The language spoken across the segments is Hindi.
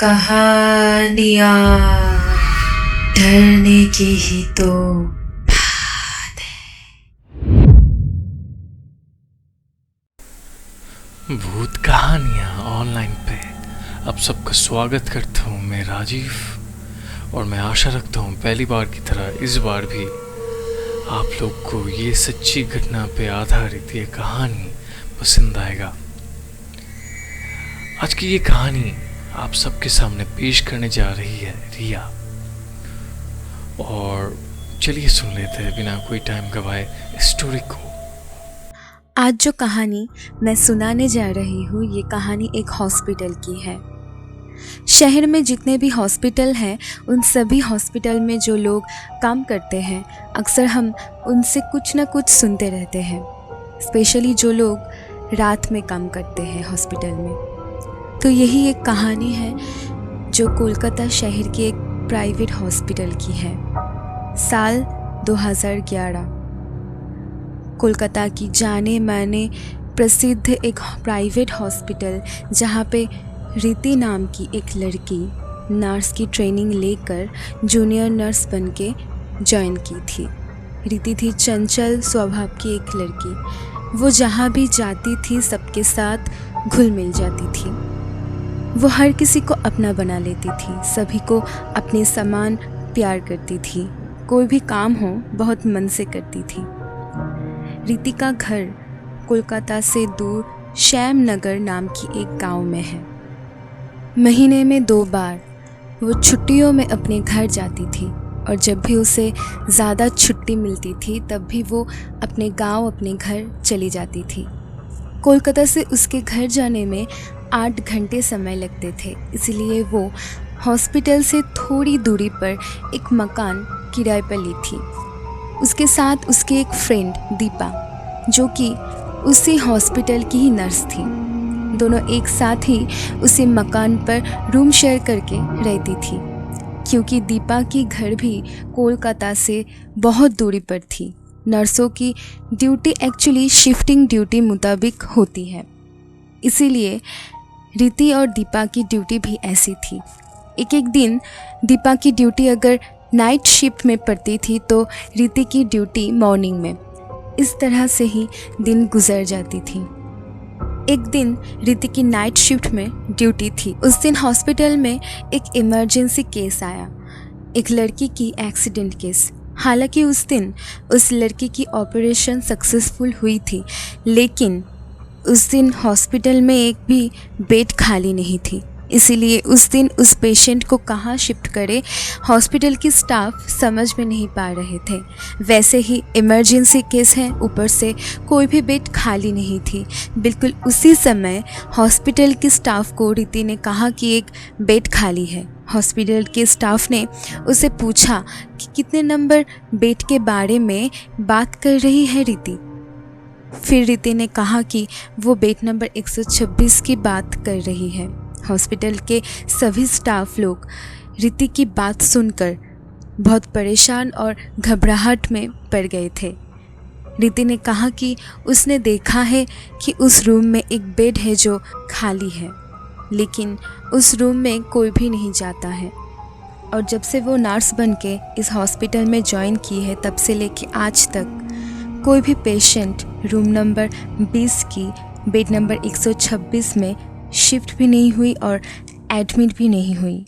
कहानियाँ डरने की ही तो बात है। भूत कहानियाँ ऑनलाइन पे आप सबका स्वागत करता हूँ। मैं राजीव और मैं आशा रखता हूँ पहली बार की तरह इस बार भी आप लोग को ये सच्ची घटना पे आधारित ये कहानी पसंद आएगा। आज की ये कहानी आप सबके सामने पेश करने जा रही है रिया। और चलिए सुन लेते हैं बिना कोई टाइम गवाए स्टोरी को। आज जो कहानी मैं सुनाने जा रही हूँ ये कहानी एक हॉस्पिटल की है। शहर में जितने भी हॉस्पिटल हैं उन सभी हॉस्पिटल में जो लोग काम करते हैं अक्सर हम उनसे कुछ ना कुछ सुनते रहते हैं, स्पेशली जो लोग रात में काम करते हैं हॉस्पिटल में। तो यही एक कहानी है जो कोलकाता शहर के एक प्राइवेट हॉस्पिटल की है। साल 2011 कोलकाता की जाने माने प्रसिद्ध एक प्राइवेट हॉस्पिटल जहाँ पे रीति नाम की एक लड़की नर्स की ट्रेनिंग लेकर जूनियर नर्स बनके ज्वाइन की थी। रीति थी चंचल स्वभाव की एक लड़की। वो जहाँ भी जाती थी सबके साथ घुल मिल जाती थी। वो हर किसी को अपना बना लेती थी, सभी को अपने समान प्यार करती थी। कोई भी काम हो बहुत मन से करती थी। रीति का घर कोलकाता से दूर श्याम नगर नाम की एक गांव में है। महीने में 2 बार वो छुट्टियों में अपने घर जाती थी और जब भी उसे ज़्यादा छुट्टी मिलती थी तब भी वो अपने गांव अपने घर चली जाती थी। कोलकाता से उसके घर जाने में 8 घंटे समय लगते थे, इसलिए वो हॉस्पिटल से थोड़ी दूरी पर एक मकान किराए पर ली थी। उसके साथ उसकी एक फ्रेंड दीपा जो कि उसी हॉस्पिटल की ही नर्स थी। दोनों एक साथ ही उसी मकान पर रूम शेयर करके रहती थी, क्योंकि दीपा की घर भी कोलकाता से बहुत दूरी पर थी। नर्सों की ड्यूटी एक्चुअली शिफ्टिंग ड्यूटी मुताबिक होती है, इसीलिए रीति और दीपा की ड्यूटी भी ऐसी थी। एक दिन दीपा की ड्यूटी अगर नाइट शिफ्ट में पड़ती थी तो रीति की ड्यूटी मॉर्निंग में। इस तरह से ही दिन गुजर जाती थी। एक दिन रीति की नाइट शिफ्ट में ड्यूटी थी। उस दिन हॉस्पिटल में एक इमरजेंसी केस आया, एक लड़की की एक्सीडेंट केस। हालांकि उस दिन उस लड़की की ऑपरेशन सक्सेसफुल हुई थी, लेकिन उस दिन हॉस्पिटल में एक भी बेड खाली नहीं थी। इसीलिए उस दिन उस पेशेंट को कहाँ शिफ्ट करे हॉस्पिटल की स्टाफ समझ में नहीं पा रहे थे। वैसे ही इमरजेंसी केस है, ऊपर से कोई भी बेड खाली नहीं थी। बिल्कुल उसी समय हॉस्पिटल की स्टाफ को रीति ने कहा कि एक बेड खाली है। हॉस्पिटल के स्टाफ ने उसे पूछा कि कितने नंबर बेड के बारे में बात कर रही है रीति। फिर रीति ने कहा कि वो बेड नंबर 126 की बात कर रही है। हॉस्पिटल के सभी स्टाफ लोग रीति की बात सुनकर बहुत परेशान और घबराहट में पड़ गए थे। रीति ने कहा कि उसने देखा है कि उस रूम में एक बेड है जो खाली है, लेकिन उस रूम में कोई भी नहीं जाता है। और जब से वो नर्स बनके इस हॉस्पिटल में ज्वाइन की है तब से लेके आज तक कोई भी पेशेंट रूम नंबर 20 की बेड नंबर 126 में शिफ्ट भी नहीं हुई और एडमिट भी नहीं हुई।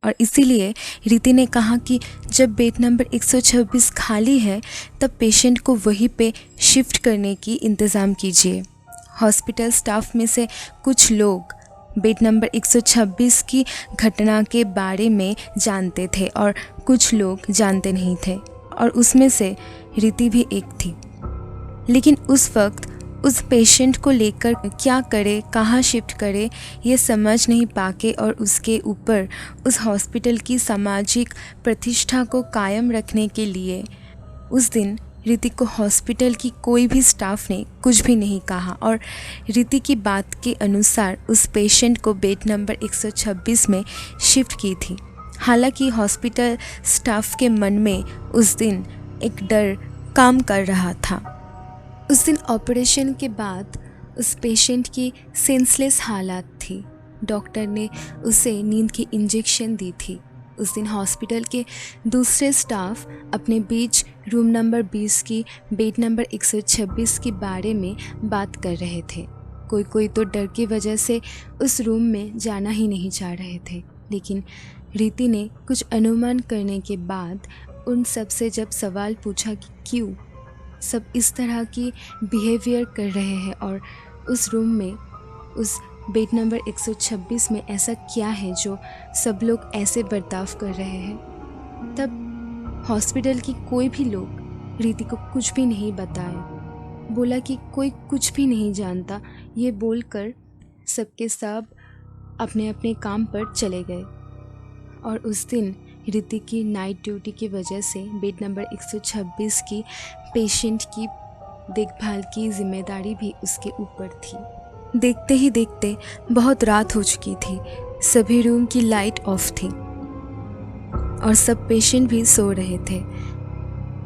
और इसीलिए रीति ने कहा कि जब बेड नंबर 126 खाली है तब पेशेंट को वहीं पे शिफ्ट करने की इंतज़ाम कीजिए। हॉस्पिटल स्टाफ में से कुछ लोग बेड नंबर 126 की घटना के बारे में जानते थे और कुछ लोग जानते नहीं थे, और उसमें से रीति भी एक थी। लेकिन उस वक्त उस पेशेंट को लेकर क्या करे, कहाँ शिफ्ट करे, ये समझ नहीं पाके और उसके ऊपर उस हॉस्पिटल की सामाजिक प्रतिष्ठा को कायम रखने के लिए उस दिन रीति को हॉस्पिटल की कोई भी स्टाफ ने कुछ भी नहीं कहा और रीति की बात के अनुसार उस पेशेंट को बेड नंबर 126 में शिफ्ट की थी। हालांकि हॉस्पिटल स्टाफ के मन में उस दिन एक डर काम कर रहा था। उस दिन ऑपरेशन के बाद उस पेशेंट की सेंसलेस हालत थी। डॉक्टर ने उसे नींद की इंजेक्शन दी थी। उस दिन हॉस्पिटल के दूसरे स्टाफ अपने बीच रूम नंबर 20 की बेड नंबर 126 के बारे में बात कर रहे थे। कोई तो डर की वजह से उस रूम में जाना ही नहीं चाह रहे थे, लेकिन रीति ने कुछ अनुमान करने के बाद उन सब से जब सवाल पूछा कि क्यों सब इस तरह की बिहेवियर कर रहे हैं और उस रूम में उस बेड नंबर 126 में ऐसा क्या है जो सब लोग ऐसे बर्ताव कर रहे हैं, तब हॉस्पिटल की कोई भी लोग रीति को कुछ भी नहीं बताए। बोला कि कोई कुछ भी नहीं जानता। ये बोलकर सबके सब अपने अपने काम पर चले गए। और उस दिन रीति की नाइट ड्यूटी की वजह से बेड नंबर 126 की पेशेंट की देखभाल की जिम्मेदारी भी उसके ऊपर थी। देखते ही देखते बहुत रात हो चुकी थी। सभी रूम की लाइट ऑफ थी और सब पेशेंट भी सो रहे थे।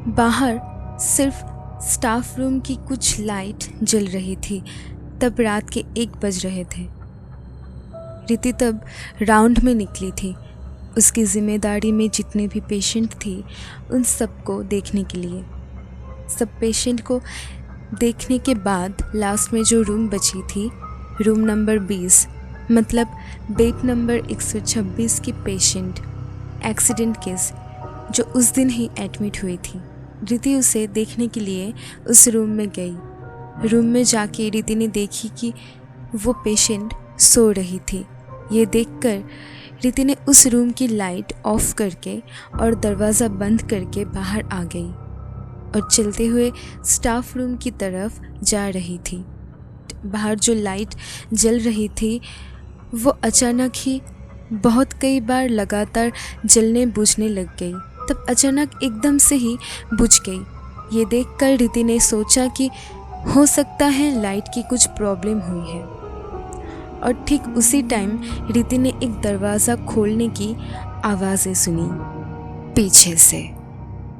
बाहर सिर्फ स्टाफ रूम की कुछ लाइट जल रही थी। तब रात के 1 बज रहे थे। रीति तब राउंड में निकली थी उसकी जिम्मेदारी में जितने भी पेशेंट थी उन सबको देखने के लिए। सब पेशेंट को देखने के बाद लास्ट में जो रूम बची थी, रूम नंबर 20, मतलब बेड नंबर 126 की पेशेंट एक्सीडेंट केस जो उस दिन ही एडमिट हुई थी। रीति उसे देखने के लिए उस रूम में गई। रूम में जाके रीति ने देखी कि वो पेशेंट सो रही थी। ये देखकर रीति ने उस रूम की लाइट ऑफ करके और दरवाज़ा बंद करके बाहर आ गई और चलते हुए स्टाफ रूम की तरफ जा रही थी। बाहर जो लाइट जल रही थी वो अचानक ही बहुत कई बार लगातार जलने बुझने लग गई। तब अचानक एकदम से ही बुझ गई। ये देखकर रीति ने सोचा कि हो सकता है लाइट की कुछ प्रॉब्लम हुई है। और ठीक उसी टाइम रीति ने एक दरवाज़ा खोलने की आवाज़ें सुनी पीछे से।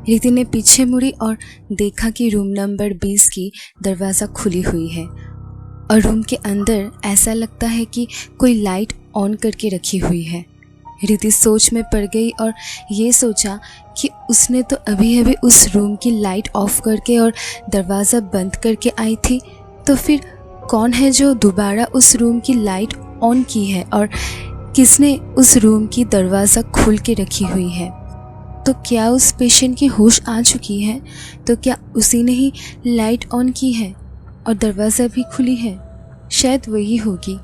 रीति ने पीछे मुड़ी और देखा कि रूम नंबर 20 की दरवाज़ा खुली हुई है और रूम के अंदर ऐसा लगता है कि कोई लाइट ऑन करके रखी हुई है। रीति सोच में पड़ गई और ये सोचा कि उसने तो अभी अभी उस रूम की लाइट ऑफ करके और दरवाज़ा बंद करके आई थी, तो फिर कौन है जो दोबारा उस रूम की लाइट ऑन की है और किसने उस रूम की दरवाज़ा खोल के रखी हुई है। तो क्या उस पेशेंट की होश आ चुकी है? तो क्या उसी ने ही लाइट ऑन की है और दरवाज़ा भी खुली है? शायद वही होगी,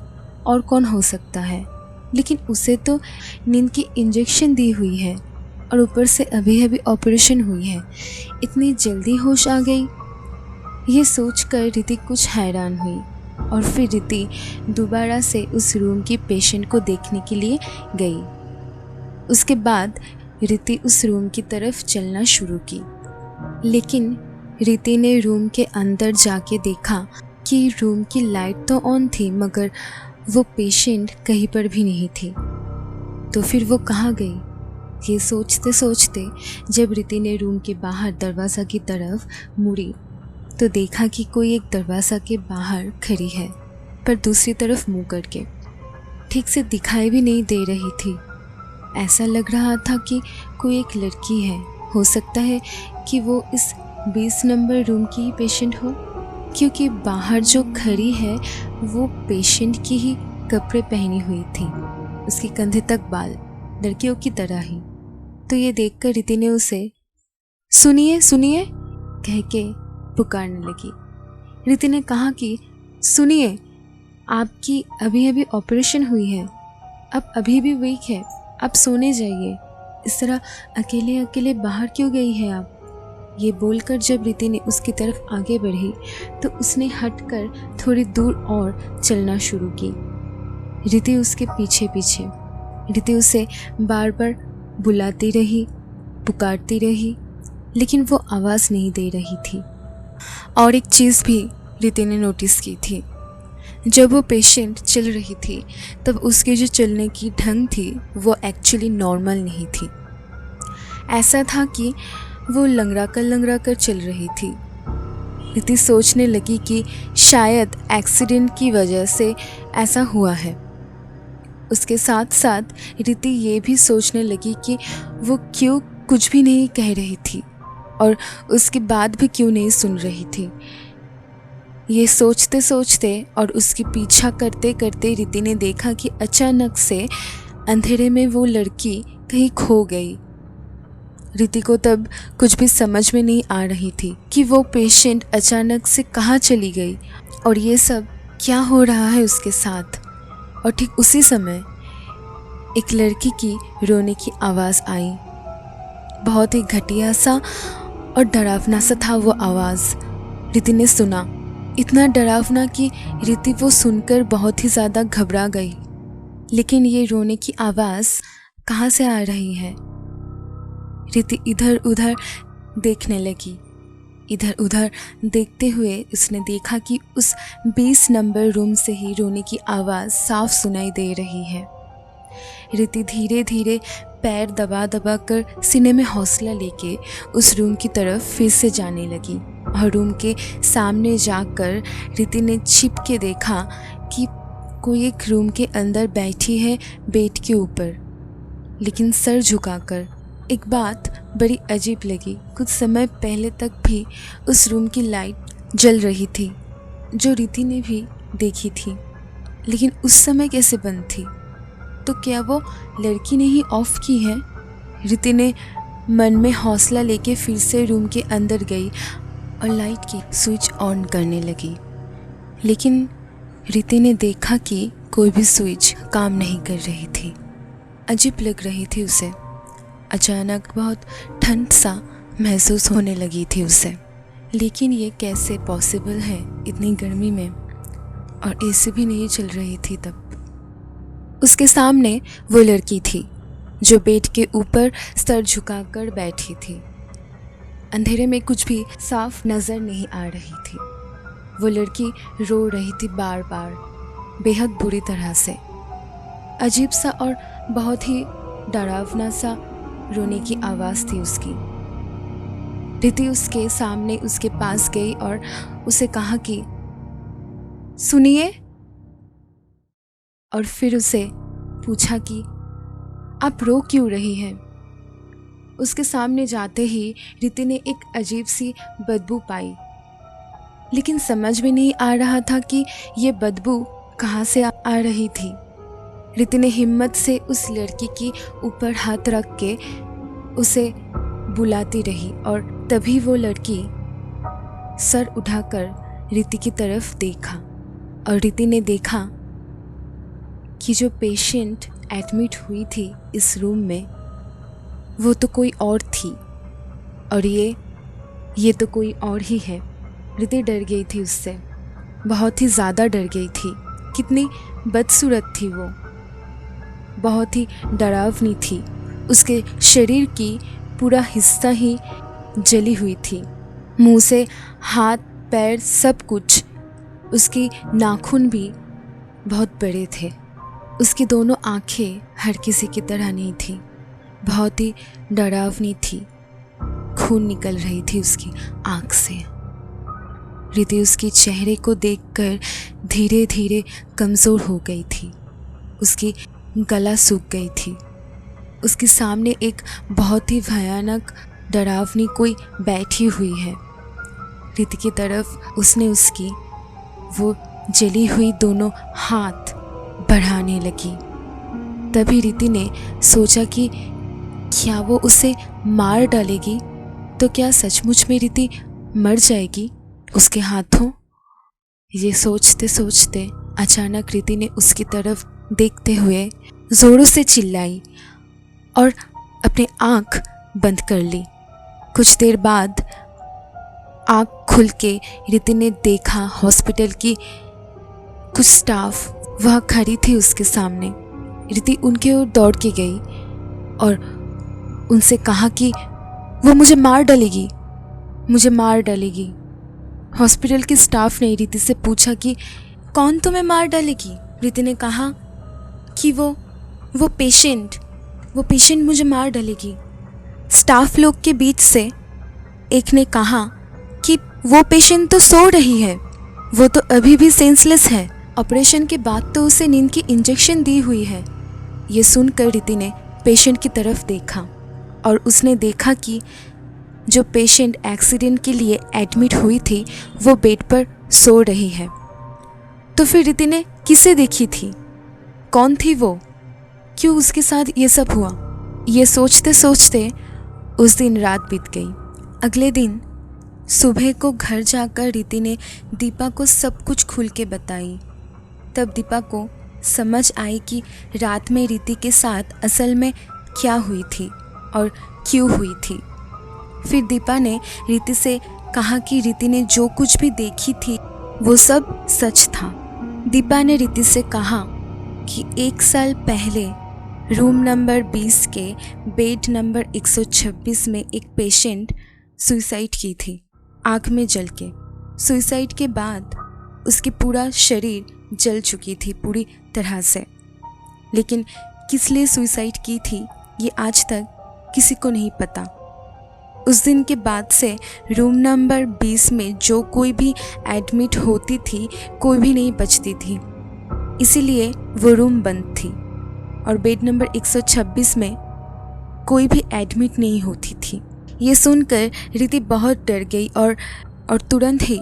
और कौन हो सकता है। लेकिन उसे तो नींद की इंजेक्शन दी हुई है और ऊपर से अभी अभी ऑपरेशन हुई है, इतनी जल्दी होश आ गई। ये सोचकर रीति कुछ हैरान हुई और फिर रीति दोबारा से उस रूम की पेशेंट को देखने के लिए गई। उसके बाद रीति उस रूम की तरफ चलना शुरू की, लेकिन रीति ने रूम के अंदर जाके देखा कि रूम की लाइट तो ऑन थी मगर वो पेशेंट कहीं पर भी नहीं थी। तो फिर वो कहाँ गई? ये सोचते सोचते जब रीति ने रूम के बाहर दरवाज़ा की तरफ मुड़ी तो देखा कि कोई एक दरवाज़ा के बाहर खड़ी है, पर दूसरी तरफ मुँह करके। ठीक से दिखाई भी नहीं दे रही थी। ऐसा लग रहा था कि कोई एक लड़की है। हो सकता है कि वो इस 20 नंबर रूम की ही पेशेंट हो, क्योंकि बाहर जो खड़ी है वो पेशेंट की ही कपड़े पहनी हुई थी, उसके कंधे तक बाल, लड़कियों की तरह ही। तो ये देखकर रीति ने उसे सुनिए सुनिए कह के पुकारने लगी। रीति ने कहा कि सुनिए, आपकी अभी अभी ऑपरेशन हुई है, आप अभी भी वीक है, आप सोने जाइए। इस तरह अकेले अकेले बाहर क्यों गई है आप? ये बोलकर जब रीति ने उसकी तरफ आगे बढ़ी तो उसने हटकर थोड़ी दूर और चलना शुरू की। रीति उसके पीछे पीछे। रीति उसे बार बार बुलाती रही, पुकारती रही, लेकिन वो आवाज़ नहीं दे रही थी। और एक चीज़ भी रीति ने नोटिस की थी, जब वो पेशेंट चल रही थी तब उसके जो चलने की ढंग थी वो एक्चुअली नॉर्मल नहीं थी। ऐसा था कि वो लंगड़ा कर चल रही थी। रीति सोचने लगी कि शायद एक्सीडेंट की वजह से ऐसा हुआ है। उसके साथ साथ रीति ये भी सोचने लगी कि वो क्यों कुछ भी नहीं कह रही थी और उसकी बात भी क्यों नहीं सुन रही थी। ये सोचते सोचते और उसकी पीछा करते करते रीति ने देखा कि अचानक से अंधेरे में वो लड़की कहीं खो गई। रीति को तब कुछ भी समझ में नहीं आ रही थी कि वो पेशेंट अचानक से कहाँ चली गई और ये सब क्या हो रहा है उसके साथ। और ठीक उसी समय एक लड़की की रोने की आवाज़ आई। बहुत ही घटिया सा और डरावना सा था वो आवाज़। रीति ने सुना, इतना डरावना कि रीति वो सुनकर बहुत ही ज़्यादा घबरा गई। लेकिन ये रोने की आवाज़ कहाँ से आ रही है? रीति इधर उधर देखने लगी। इधर उधर देखते हुए उसने देखा कि उस 20 नंबर रूम से ही रोने की आवाज़ साफ सुनाई दे रही है। रीति धीरे धीरे पैर दबा दबा कर सीने में हौसला लेके उस रूम की तरफ फिर से जाने लगी और रूम के सामने जाकर रीति ने छिप के देखा कि कोई एक रूम के अंदर बैठी है बेड के ऊपर, लेकिन सर झुकाकर। एक बात बड़ी अजीब लगी, कुछ समय पहले तक भी उस रूम की लाइट जल रही थी जो रीति ने भी देखी थी, लेकिन उस समय कैसे बंद थी? तो क्या वो लड़की ने ही ऑफ की है? रीति ने मन में हौसला लेके फिर से रूम के अंदर गई और लाइट की स्विच ऑन करने लगी। लेकिन रीति ने देखा कि कोई भी स्विच काम नहीं कर रही थी। अजीब लग रही थी उसे। अचानक बहुत ठंड सा महसूस होने लगी थी उसे। लेकिन ये कैसे पॉसिबल है इतनी गर्मी में? और एसी भी नहीं चल रही थी तब। उसके सामने वो लड़की थी जो बेड के ऊपर सर झुकाकर बैठी थी। अंधेरे में कुछ भी साफ नज़र नहीं आ रही थी। वो लड़की रो रही थी बार बार, बेहद बुरी तरह से। अजीब सा और बहुत ही डरावना सा रोने की आवाज़ थी उसकी। रीति उसके सामने उसके पास गई और उसे कहा कि सुनिए, और फिर उसे पूछा कि आप रो क्यों रही हैं? उसके सामने जाते ही रीति ने एक अजीब सी बदबू पाई, लेकिन समझ में नहीं आ रहा था कि ये बदबू कहाँ से आ रही थी। रीति ने हिम्मत से उस लड़की के ऊपर हाथ रख के उसे बुलाती रही और तभी वो लड़की सर उठाकर रीति की तरफ देखा और रीति ने देखा कि जो पेशेंट एडमिट हुई थी इस रूम में वो तो कोई और थी और ये तो कोई और ही है। रीति डर गई थी उससे, बहुत ही ज़्यादा डर गई थी। कितनी बदसूरत थी वो, बहुत ही डरावनी थी। उसके शरीर की पूरा हिस्सा ही जली हुई थी, मुंह से हाथ पैर सब कुछ। उसकी नाखून भी बहुत बड़े थे। उसकी दोनों आंखें हर किसी की तरह नहीं थी, बहुत ही डरावनी थी। खून निकल रही थी उसकी आंख से। रीति उसके चेहरे को देखकर धीरे धीरे कमज़ोर हो गई थी। उसकी गला सूख गई थी। उसके सामने एक बहुत ही भयानक डरावनी कोई बैठी हुई है। रीति की तरफ उसने उसकी वो जली हुई दोनों हाथ बढ़ाने लगी। तभी रीति ने सोचा कि क्या वो उसे मार डालेगी? तो क्या सचमुच में रीति मर जाएगी उसके हाथों? ये सोचते सोचते अचानक रीति ने उसकी तरफ देखते हुए ज़ोरों से चिल्लाई और अपनी आँख बंद कर ली। कुछ देर बाद आँख खुल के रीति ने देखा हॉस्पिटल की कुछ स्टाफ वह खड़ी थी उसके सामने। रीति उनके ओर दौड़ के गई और उनसे कहा कि वो मुझे मार डालेगी, मुझे मार डालेगी। हॉस्पिटल के स्टाफ ने रीति से पूछा कि कौन तुम्हें मार डालेगी? रीति ने कहा कि वो पेशेंट मुझे मार डालेगी। स्टाफ लोग के बीच से एक ने कहा कि वो पेशेंट तो सो रही है, वो तो अभी भी सेंसलेस है। ऑपरेशन के बाद तो उसे नींद की इंजेक्शन दी हुई है, ये सुनकर रीति ने पेशेंट की तरफ देखा और उसने देखा कि जो पेशेंट एक्सीडेंट के लिए एडमिट हुई थी वो बेड पर सो रही है। तो फिर रीति ने किसे देखी थी? कौन थी वो? क्यों उसके साथ ये सब हुआ? ये सोचते सोचते उस दिन रात बीत गई। अगले दिन सुबह को घर जाकर रीति ने दीपा को सब कुछ खुल के बताई। तब दीपा को समझ आई कि रात में रीति के साथ असल में क्या हुई थी और क्यों हुई थी। फिर दीपा ने रीति से कहा कि रीति ने जो कुछ भी देखी थी वो सब सच था। दीपा ने रीति से कहा कि 1 साल पहले रूम नंबर 20 के बेड नंबर 126 में एक पेशेंट सुसाइड की थी, आँख में जल के। सुसाइड के बाद उसकी पूरा शरीर जल चुकी थी पूरी तरह से, लेकिन किस लिए सुसाइड की थी ये आज तक किसी को नहीं पता। उस दिन के बाद से रूम नंबर 20 में जो कोई भी एडमिट होती थी कोई भी नहीं बचती थी, इसीलिए वो रूम बंद थी और बेड नंबर 126 में कोई भी एडमिट नहीं होती थी। ये सुनकर रीति बहुत डर गई और तुरंत ही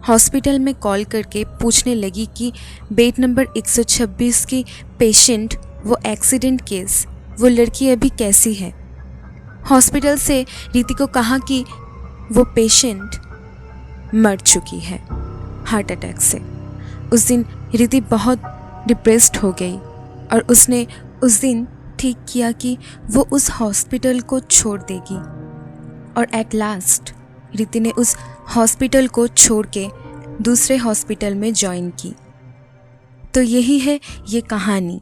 हॉस्पिटल में कॉल करके पूछने लगी कि बेड नंबर 126 की पेशेंट, वो एक्सीडेंट केस, वो लड़की अभी कैसी है। हॉस्पिटल से रीति को कहा कि वो पेशेंट मर चुकी है हार्ट अटैक से। उस दिन रीति बहुत डिप्रेस्ड हो गई और उसने उस दिन ठीक किया कि वो उस हॉस्पिटल को छोड़ देगी। और एट लास्ट रीति ने उस हॉस्पिटल को छोड़ के दूसरे हॉस्पिटल में ज्वाइन की। तो यही है ये कहानी।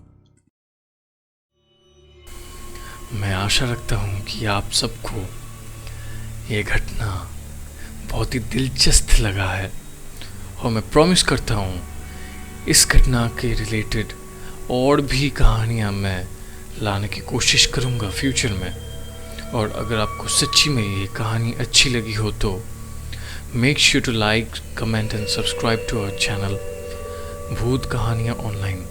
मैं आशा रखता हूँ कि आप सबको ये घटना बहुत ही दिलचस्प लगा है और मैं प्रॉमिस करता हूँ इस घटना के रिलेटेड और भी कहानियाँ मैं लाने की कोशिश करूँगा फ्यूचर में। और अगर आपको सच्ची में ये कहानी अच्छी लगी हो तो make sure to like, comment and subscribe to our channel Bhoot Kahaniyan online.